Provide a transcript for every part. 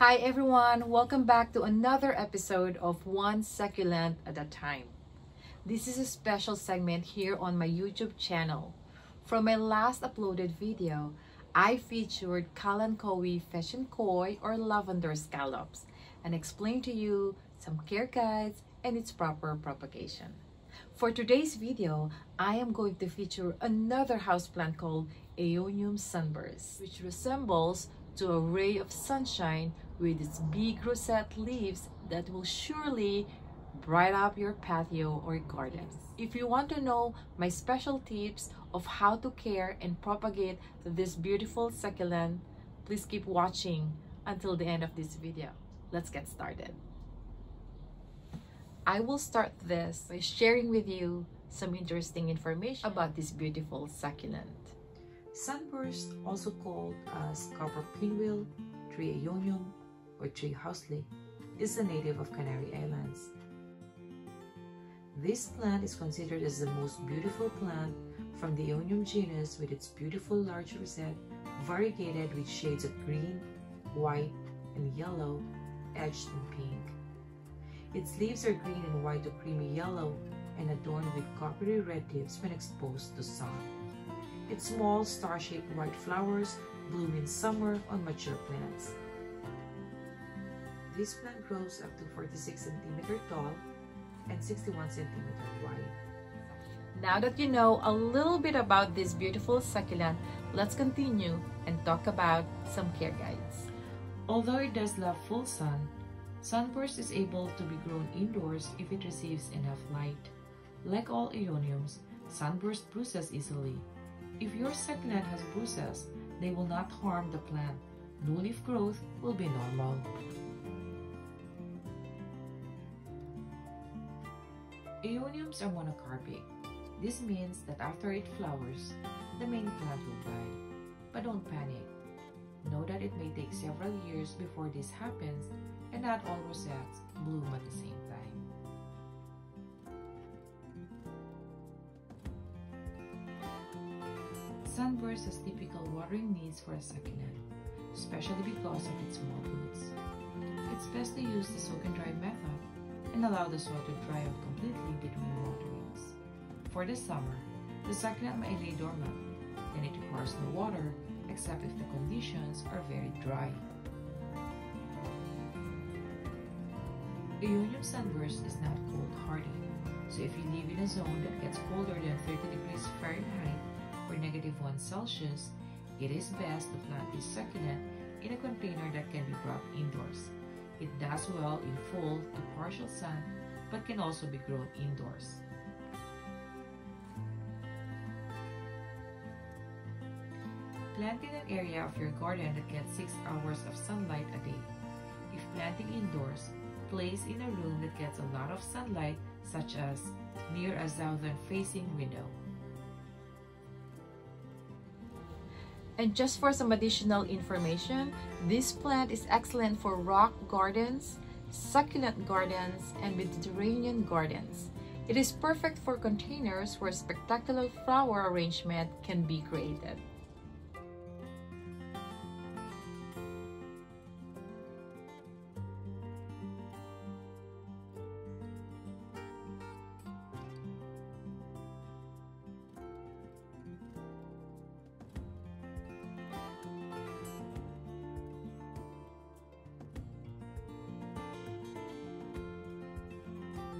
Hi everyone, welcome back to another episode of One Succulent at a Time. This is a special segment here on my YouTube channel. From my last uploaded video, I featured Kalanchoe Fashion Koi or lavender scallops and explained to you some care guides and its proper propagation. For today's video, I am going to feature another houseplant called Aeonium sunburst, which resembles to a ray of sunshine with its big rosette leaves that will surely brighten up your patio or garden. If you want to know my special tips of how to care and propagate this beautiful succulent, please keep watching until the end of this video. Let's get started. I will start this by sharing with you some interesting information about this beautiful succulent. Sunburst, also called as copper pinwheel, tree aeonium, or tree houseleek, is a native of Canary Islands. This plant is considered as the most beautiful plant from the Aeonium genus, with its beautiful large rosette variegated with shades of green, white, and yellow, edged in pink. Its leaves are green and white to creamy yellow and adorned with coppery red tips when exposed to sun. Its small star-shaped white flowers bloom in summer on mature plants. This plant grows up to 46 cm tall and 61 cm wide. Now that you know a little bit about this beautiful succulent, let's continue and talk about some care guides. Although it does love full sun, sunburst is able to be grown indoors if it receives enough light. Like all aeoniums, sunburst bruises easily. If your succulent has bruises, they will not harm the plant. New leaf growth will be normal. Aeoniums are monocarpic. This means that after it flowers, the main plant will die. But don't panic. Know that it may take several years before this happens, and not all rosettes bloom at the same time. Sunburst has typical watering needs for a succulent, especially because of its small roots. It's best to use the soak and dry method and allow the soil to dry out completely between waterings. For the summer, the succulent may lay dormant, and it requires no water except if the conditions are very dry. Aeonium sunburst is not cold hardy, so if you live in a zone that gets colder than 30 degrees Fahrenheit or -1 Celsius, it is best to plant this succulent in a container that can be brought indoors. It does well in full to partial sun, but can also be grown indoors. Plant in an area of your garden that gets 6 hours of sunlight a day. If planting indoors, place in a room that gets a lot of sunlight, such as near a southern-facing window. And just for some additional information, this plant is excellent for rock gardens, succulent gardens, and Mediterranean gardens. It is perfect for containers where spectacular flower arrangement can be created.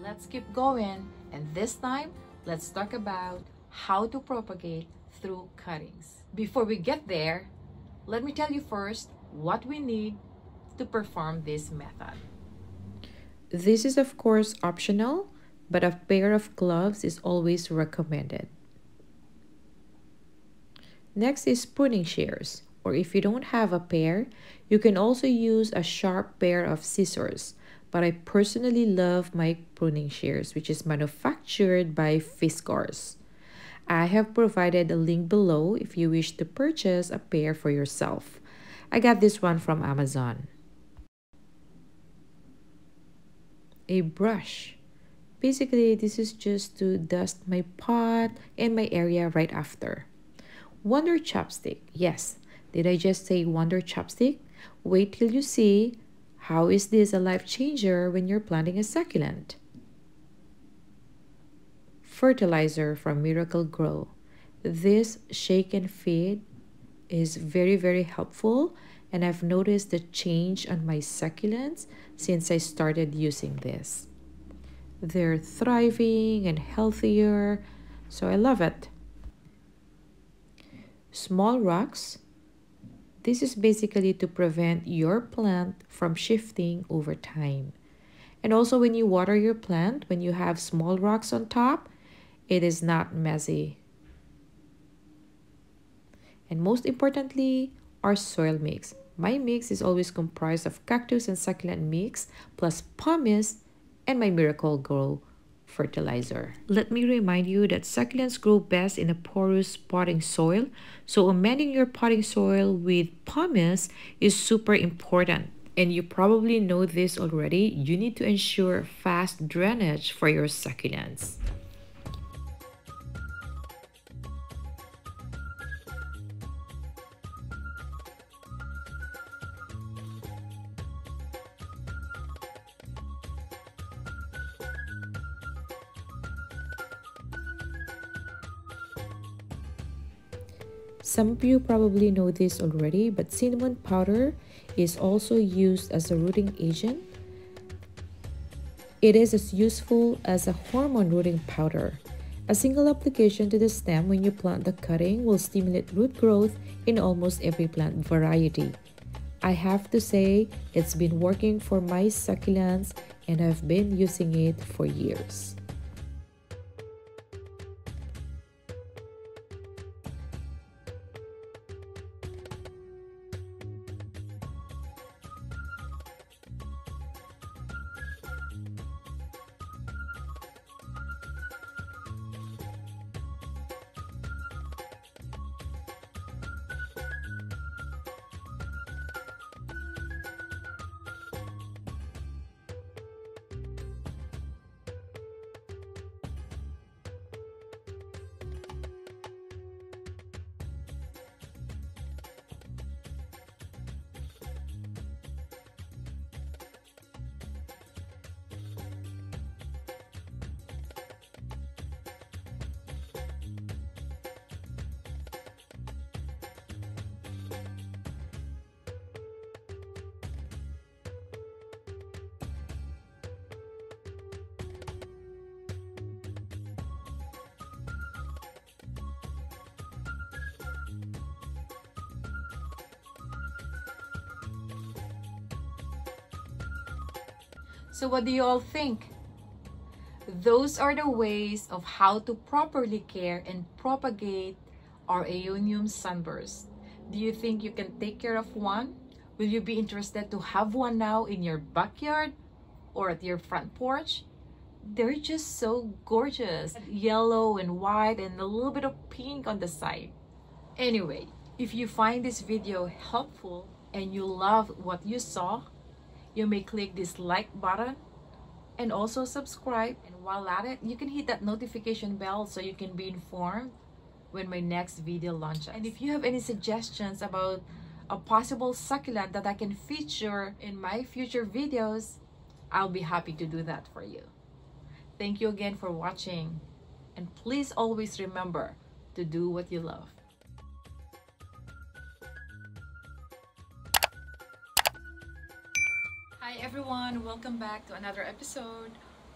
Let's keep going, and this time, let's talk about how to propagate through cuttings. Before we get there, let me tell you first what we need to perform this method. This is of course optional, but a pair of gloves is always recommended. Next is pruning shears, or if you don't have a pair, you can also use a sharp pair of scissors. But I personally love my pruning shears, which is manufactured by Fiskars. I have provided a link below if you wish to purchase a pair for yourself. I got this one from Amazon. A brush. Basically, this is just to dust my pot and my area right after. Wonder chopstick. Yes, did I just say Wonder chopstick? Wait till you see How is this a life changer when you're planting a succulent? Fertilizer from Miracle Grow. This shake and feed is very helpful, and I've noticed the change on my succulents since I started using this. They're thriving and healthier, so I love it. Small rocks. This is basically to prevent your plant from shifting over time. And also when you water your plant, when you have small rocks on top, it is not messy. And most importantly, our soil mix. My mix is always comprised of cactus and succulent mix plus pumice and my Miracle Grow fertilizer. Let me remind you that succulents grow best in a porous potting soil, so amending your potting soil with pumice is super important. And you probably know this already, you need to ensure fast drainage for your succulents. Some of you probably know this already, but cinnamon powder is also used as a rooting agent. It is as useful as a hormone rooting powder. A single application to the stem when you plant the cutting will stimulate root growth in almost every plant variety. I have to say, it's been working for my succulents and I've been using it for years. So what do you all think? Those are the ways of how to properly care and propagate our Aeonium sunburst. Do you think you can take care of one? Will you be interested to have one now in your backyard or at your front porch? They're just so gorgeous. Yellow and white and a little bit of pink on the side. Anyway, if you find this video helpful and you love what you saw, you may click this like button and also subscribe. And while at it, you can hit that notification bell so you can be informed when my next video launches. And if you have any suggestions about a possible succulent that I can feature in my future videos, I'll be happy to do that for you. Thank you again for watching, and please always remember to do what you love. Hi everyone, welcome back to another episode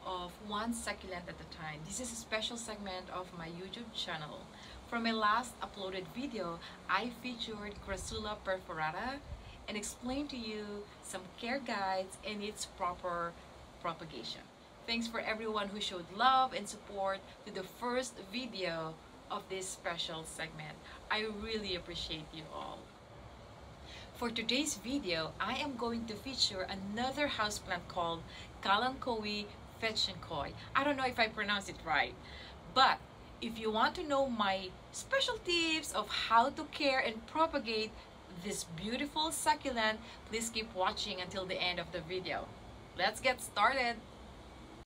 of One Succulent at a Time. This is a special segment of my YouTube channel. From my last uploaded video, I featured Crassula perforata and explained to you some care guides and its proper propagation. Thanks for everyone who showed love and support to the first video of this special segment. I really appreciate you all. For today's video, I am going to feature another houseplant called Kalanchoe fetchinkoi. I don't know if I pronounced it right, but if you want to know my special tips of how to care and propagate this beautiful succulent, please keep watching until the end of the video. Let's get started.